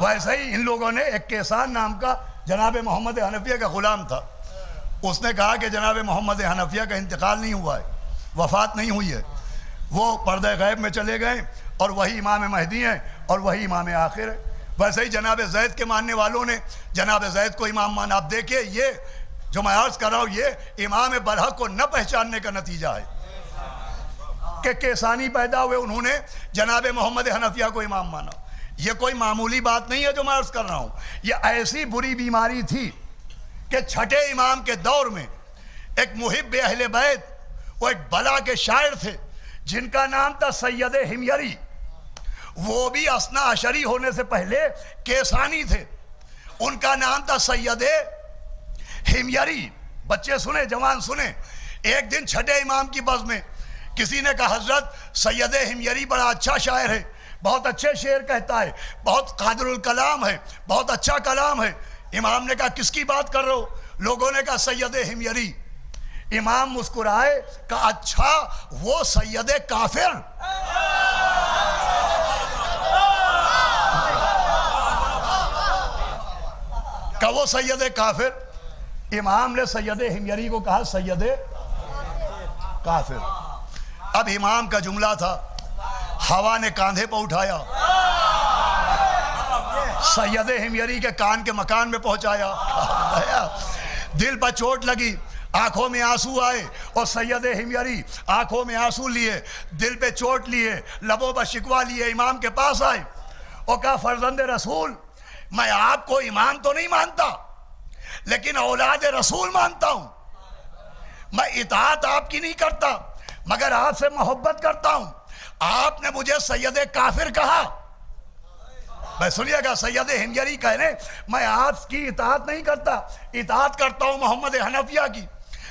ویسے ہی ان لوگوں نے ایک کیسان نام کا جناب محمد حنفیہ کا غلام تھا، اس نے کہا کہ جناب محمد حنفیہ کا انتقال نہیں ہوا ہے، وفات نہیں ہوئی ہے، وہ پردہ غیب میں چلے گئے اور وہی امام مہدی ہیں اور وہی امام آخر ہے۔ ویسے ہی جناب زید کے ماننے والوں نے جناب زید کو امام مانا۔ آپ دیکھیں یہ جو میں عرض کر رہا ہوں یہ امام برحق کو نہ پہچاننے کا نتیجہ ہے کہ کیسانی پیدا ہوئے انہوں نے جناب محمد حنفیہ کو امام مانا۔ یہ کوئی معمولی بات نہیں ہے جو میں عرض کر رہا ہوں، یہ ایسی بری بیماری تھی کہ چھٹے امام کے دور میں ایک محب اہل بیت، وہ ایک بلا کے شاعر تھے جن کا نام تھا سید حمیری، وہ بھی اثنا عشری ہونے سے پہلے کیسانی تھے، ان کا نام تھا سید حمیری۔ بچے سنیں، جوان سنیں، ایک دن چھٹے امام کی بز میں کسی نے کہا حضرت سید حمیری بڑا اچھا شاعر ہے، بہت اچھے شعر کہتا ہے، بہت قادر الکلام ہے، بہت اچھا کلام ہے۔ امام نے کہا کس کی بات کر رہے ہو؟ لوگوں نے کہا سید حمیری۔ امام مسکرائے کہا اچھا وہ سید کافر؟ کہ وہ سید کافر؟ امام نے سید حمیری کو کہا سید کافر۔ اب امام کا جملہ تھا، ہوا نے کاندھے پہ اٹھایا، سید حمیری کے کان کے مکان میں پہنچایا، دل پر چوٹ لگی، آنکھوں میں آنسو آئے، اور سید حمیری آنکھوں میں آنسو لیے، دل پہ چوٹ لیے، لبوں پر شکوہ لیے امام کے پاس آئے اور کہا فرزند رسول میں آپ کو امام تو نہیں مانتا لیکن اولاد رسول مانتا ہوں، میں اطاعت آپ کی نہیں کرتا مگر آپ سے محبت کرتا ہوں، آپ نے مجھے سید کافر کہا۔ میں سنیے گا، سید حمیری کہہ رہے میں آپ کی اطاعت نہیں کرتا، اطاعت کرتا ہوں محمد حنفیہ کی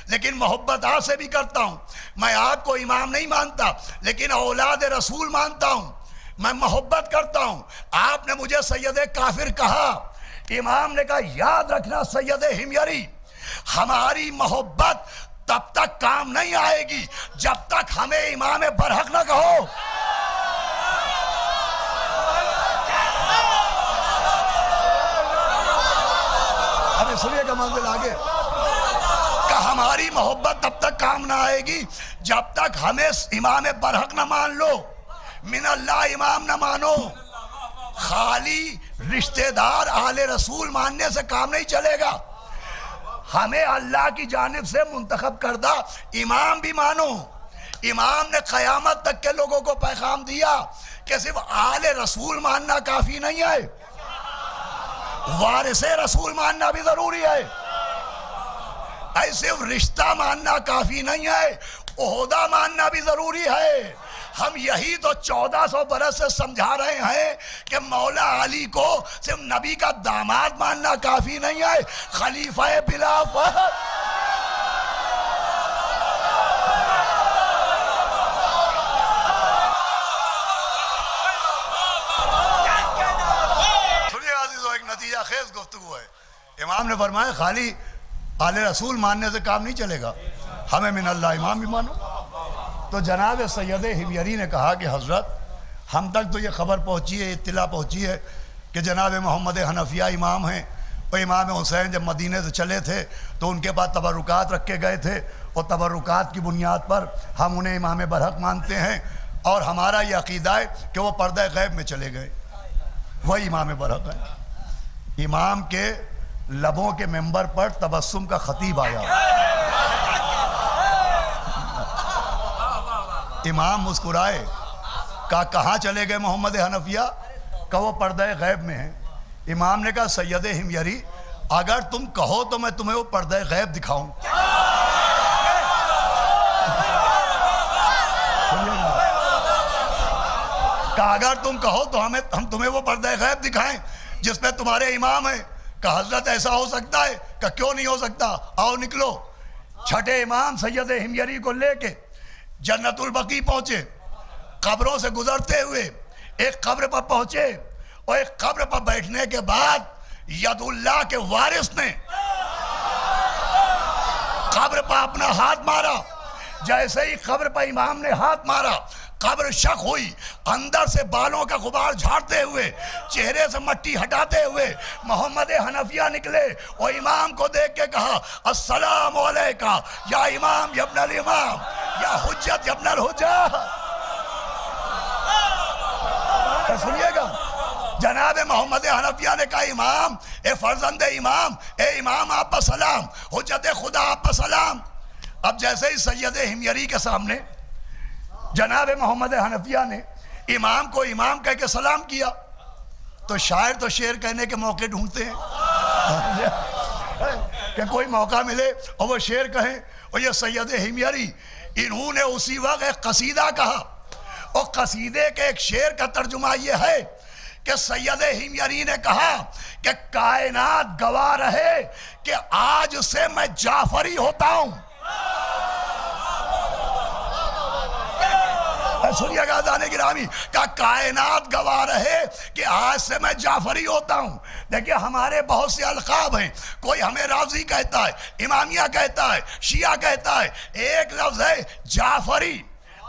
لیکن محبت آپ سے بھی کرتا ہوں، میں آپ کو امام نہیں مانتا لیکن اولاد رسول مانتا ہوں، میں محبت کرتا ہوں، آپ نے مجھے سید کافر کہا۔ امام نے کہا یاد رکھنا سید حمیری، ہماری محبت تب تک کام نہیں آئے گی جب تک ہمیں امام برحق نہ کہو۔ ابھی سنیے گا منزل آگے، کہ ہماری محبت تب تک کام نہ آئے گی جب تک ہمیں امام برحق نہ مان لو، من اللہ امام نہ مانو۔ خالی رشتہ دار اہل رسول ماننے سے کام نہیں چلے گا، ہمیں اللہ کی جانب سے منتخب کردہ امام بھی مانو۔ امام نے قیامت تک کے لوگوں کو پیغام دیا کہ صرف اہل رسول ماننا کافی نہیں ہے، وارث رسول ماننا بھی ضروری ہے، صرف رشتہ ماننا کافی نہیں ہے، عہدہ ماننا بھی ضروری ہے۔ ہم یہی تو 1400 برس سے سمجھا رہے ہیں کہ مولا علی کو صرف نبی کا داماد ماننا کافی نہیں ہے، خلیفہ بلا فخر۔ سنیے عزیزو، ایک نتیجہ خیز گفتگو ہے۔ امام نے فرمایا خالی آل رسول ماننے سے کام نہیں چلے گا، ہمیں من اللہ امام بھی مانو۔ تو جناب سید حمیری نے کہا کہ حضرت ہم تک تو یہ خبر پہنچی ہے، اطلاع پہنچی ہے کہ جناب محمد حنفیہ امام ہیں، اور امام حسین جب مدینے سے چلے تھے تو ان کے پاس تبرکات رکھے گئے تھے، اور تبرکات کی بنیاد پر ہم انہیں امام برحق مانتے ہیں، اور ہمارا یہ عقیدہ ہے کہ وہ پردہ غیب میں چلے گئے، وہی امام برحق ہے۔ امام کے لبوں کے منبر پر تبسم کا خطیب آیا، امام مسکرائے، کہا کہاں چلے گئے محمد حنفیہ؟ کہ وہ پردہ غیب میں ہیں۔ امام نے کہا سید حمیری اگر تم کہو تو میں تمہیں وہ پردہ غیب دکھاؤں۔ کہا اگر تم کہو تو ہم تمہیں وہ پردہ غیب دکھائیں جس پہ تمہارے امام ہیں۔ کہ حضرت ایسا ہو سکتا ہے؟ کہ کیوں نہیں ہو سکتا، آؤ نکلو۔ چھٹے امام سید حمیری کو لے کے جنت البقیع پہنچے، قبروں سے گزرتے ہوئے ایک قبر پر پہنچے، اور ایک قبر پر بیٹھنے کے بعد ید اللہ کے وارث نے قبر پر اپنا ہاتھ مارا۔ جیسے ہی قبر پر امام نے ہاتھ مارا، قبر شق ہوئی، اندر سے بالوں کا غبار جھاڑتے ہوئے، چہرے سے مٹی ہٹاتے ہوئے محمد حنفیہ نکلے اور امام کو دیکھ کے کہا السلام علیکہ یا امام یا ابن الامام یا حجت یا ابن الحجت۔ سنیے گا، جناب محمد حنفیہ نے کہا امام، اے فرزند امام، اے امام آپ پر سلام، حجت خدا آپ پر سلام۔ اب جیسے ہی سید حمیری کے سامنے جناب محمد حنفیہ نے امام کو امام کہہ کے سلام کیا تو شاعر تو شعر کہنے کے موقع ڈھونڈتے ہیں کہ کوئی موقع ملے اور وہ شعر کہیں، اور یہ سید حمیری انہوں نے اسی وقت ایک قصیدہ کہا، اور قصیدے کے ایک شعر کا ترجمہ یہ ہے کہ سید حمیری نے کہا کہ کائنات گواہ رہے کہ آج سے میں جعفری ہوتا ہوں۔ سنیے گا عزیزان گرامی، کہ کائنات گواہ رہے کہ آج سے میں جعفری ہوتا ہوں۔ دیکھیں ہمارے بہت سے القاب ہیں، کوئی ہمیں رازی کہتا ہے، امامیہ کہتا ہے، شیعہ کہتا ہے، ایک لفظ ہے جعفری۔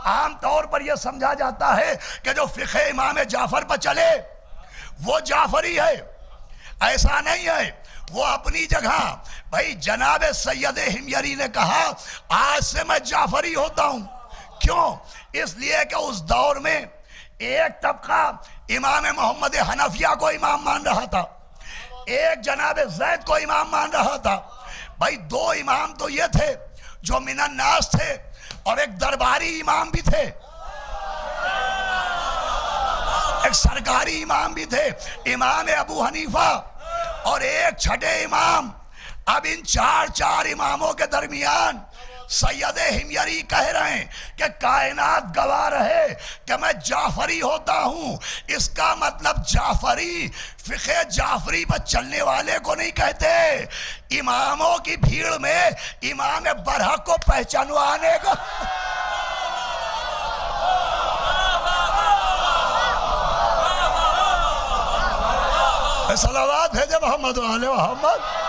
عام طور پر یہ سمجھا جاتا ہے کہ جو فقہ امام جعفر پر چلے وہ جعفری ہے، ایسا نہیں ہے، وہ اپنی جگہ۔ بھائی جناب سید حمیری نے کہا آج سے میں جعفری ہوتا ہوں، کیوں؟ اس لیے کہ اس دور میں ایک طبقہ امام محمد حنفیہ کو امام مان رہا تھا، ایک جناب زید کو امام مان رہا تھا۔ بھائی دو امام تو یہ تھے جو من الناس تھے، اور ایک درباری امام بھی تھے، ایک سرکاری امام بھی تھے، امام ابو حنیفہ، اور ایک چھٹے امام۔ اب ان چار اماموں کے درمیان سید حمیری کہہ رہے ہیں کہ کائنات گواہ رہے کہ میں جعفری ہوتا ہوں۔ اس کا مطلب جعفری فقہ جعفری پر چلنے والے کو نہیں کہتے، اماموں کی بھیڑ میں امام برحق کو پہچانوانے کا۔ صلوات بھیجے محمد و آل محمد۔